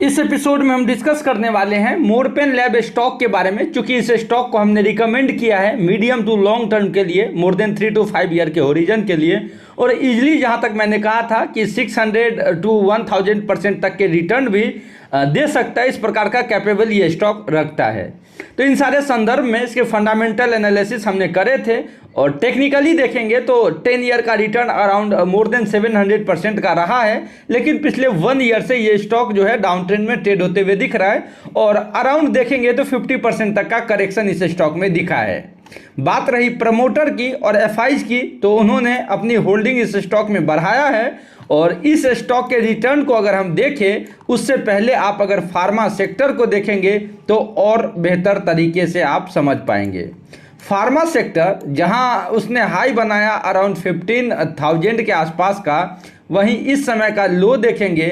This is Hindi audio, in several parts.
इस एपिसोड में हम डिस्कस करने वाले हैं मोरपेन लैब स्टॉक के बारे में। चूंकि इस स्टॉक को हमने रिकमेंड किया है मीडियम टू लॉन्ग टर्म के लिए, मोर देन 3 to 5 ईयर के होरिजन के लिए, और इजली जहां तक मैंने कहा था कि 600 to 1000% तक के रिटर्न भी दे सकता है, इस प्रकार का कैपेबल ये स्टॉक रखता है। तो इन सारे संदर्भ में इसके फंडामेंटल एनालिसिस हमने करे थे, और टेक्निकली देखेंगे तो 10 ईयर का रिटर्न अराउंड मोर देन 700% का रहा है। लेकिन पिछले 1 ईयर से ये स्टॉक जो है डाउन ट्रेंड में ट्रेड होते हुए दिख रहा है, और अराउंड देखेंगे तो 50% तक का करेक्शन इस स्टॉक में दिखा है। बात रही प्रमोटर की और एफआईज की, तो उन्होंने अपनी होल्डिंग इस स्टॉक में बढ़ाया है, और इस स्टॉक के रिटर्न को अगर हम देखें उससे पहले आप अगर फार्मा सेक्टर को देखेंगे तो और बेहतर तरीके से आप समझ पाएंगे। फार्मा सेक्टर जहां उसने हाई बनाया अराउंड 15,000 के आसपास का, वहीं इस समय का लो देखेंगे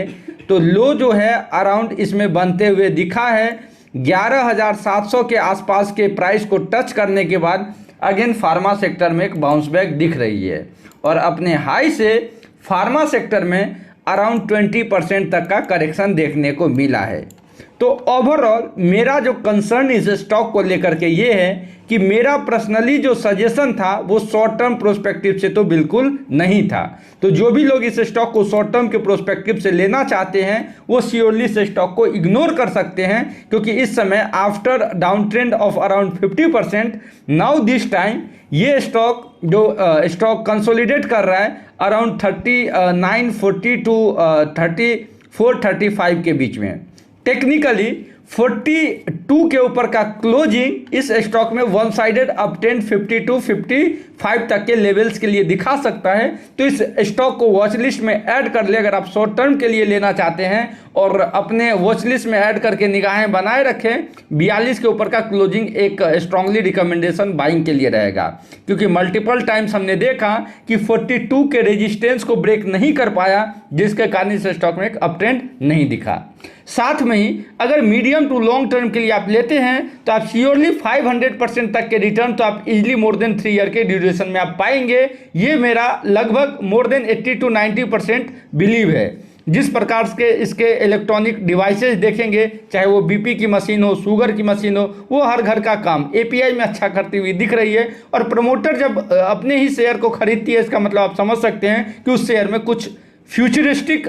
तो लो जो है अराउंड इसमें बनते हुए दिखा है। 11,700 के आसपास के प्राइस को टच करने के बाद अगेन फार्मा सेक्टर में एक बाउंस बैक दिख रही है, और अपने हाई से फार्मा सेक्टर में अराउंड 20% तक का करेक्शन देखने को मिला है। तो ओवरऑल मेरा जो कंसर्न इस स्टॉक को लेकर के ये है कि मेरा पर्सनली जो सजेशन था वो शॉर्ट टर्म प्रोस्पेक्टिव से तो बिल्कुल नहीं था। तो जो भी लोग इस स्टॉक को शॉर्ट टर्म के प्रोस्पेक्टिव से लेना चाहते हैं वो श्योरली इस स्टॉक को इग्नोर कर सकते हैं, क्योंकि इस समय after down trend of around 50% now this time ये स्टॉक जो स्टॉक कंसोलिडेट कर रहा है अराउंड 3940 टू 3435 के बीच में। टेक्निकली 42 के ऊपर का क्लोजिंग इस स्टॉक में one sided up trend 50 to 55 तक के लेवल्स के लिए दिखा सकता है। तो इस स्टॉक को वॉच लिस्ट में ऐड कर ले अगर आप शॉर्ट टर्म के लिए लेना चाहते हैं, और अपने वॉच लिस्ट में ऐड करके निगाहें बनाए रखें। 42 के ऊपर का क्लोजिंग एक स्ट्रांगली रिकमेंडेशन बाइंग के लिए रहेगा, क्योंकि मल्टीपल टाइम्स हमने देखा कि 42 के रेजिस्टेंस को ब्रेक नहीं कर पाया, जिसके कारण इस स्टॉक में एक अप ट्रेंड नहीं दिखा। साथ में ही अगर मीडियम टू लॉन्ग टर्म के लिए आप लेते हैं तो आप श्योरली 500% तक के रिटर्न तो आप इजीली मोर देन 3 ईयर के ड्यूरेशन में आप पाएंगे। ये मेरा लगभग मोर देन 80 to 90% बिलीव है। जिस प्रकार के इसके इलेक्ट्रॉनिक डिवाइसेस देखेंगे, चाहे वो बीपी की मशीन हो, शुगर की मशीन हो, वो हर घर का काम एपीआई में अच्छा करती हुई दिख रही है। और प्रमोटर जब अपने ही शेयर को खरीदती है, इसका मतलब आप समझ सकते हैं कि उस शेयर में कुछ फ्यूचरिस्टिक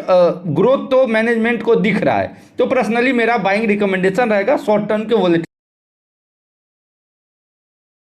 ग्रोथ तो मैनेजमेंट को दिख रहा है। तो पर्सनली मेरा बाइंग रिकमेंडेशन रहेगा शॉर्ट टर्म के वॉलेट।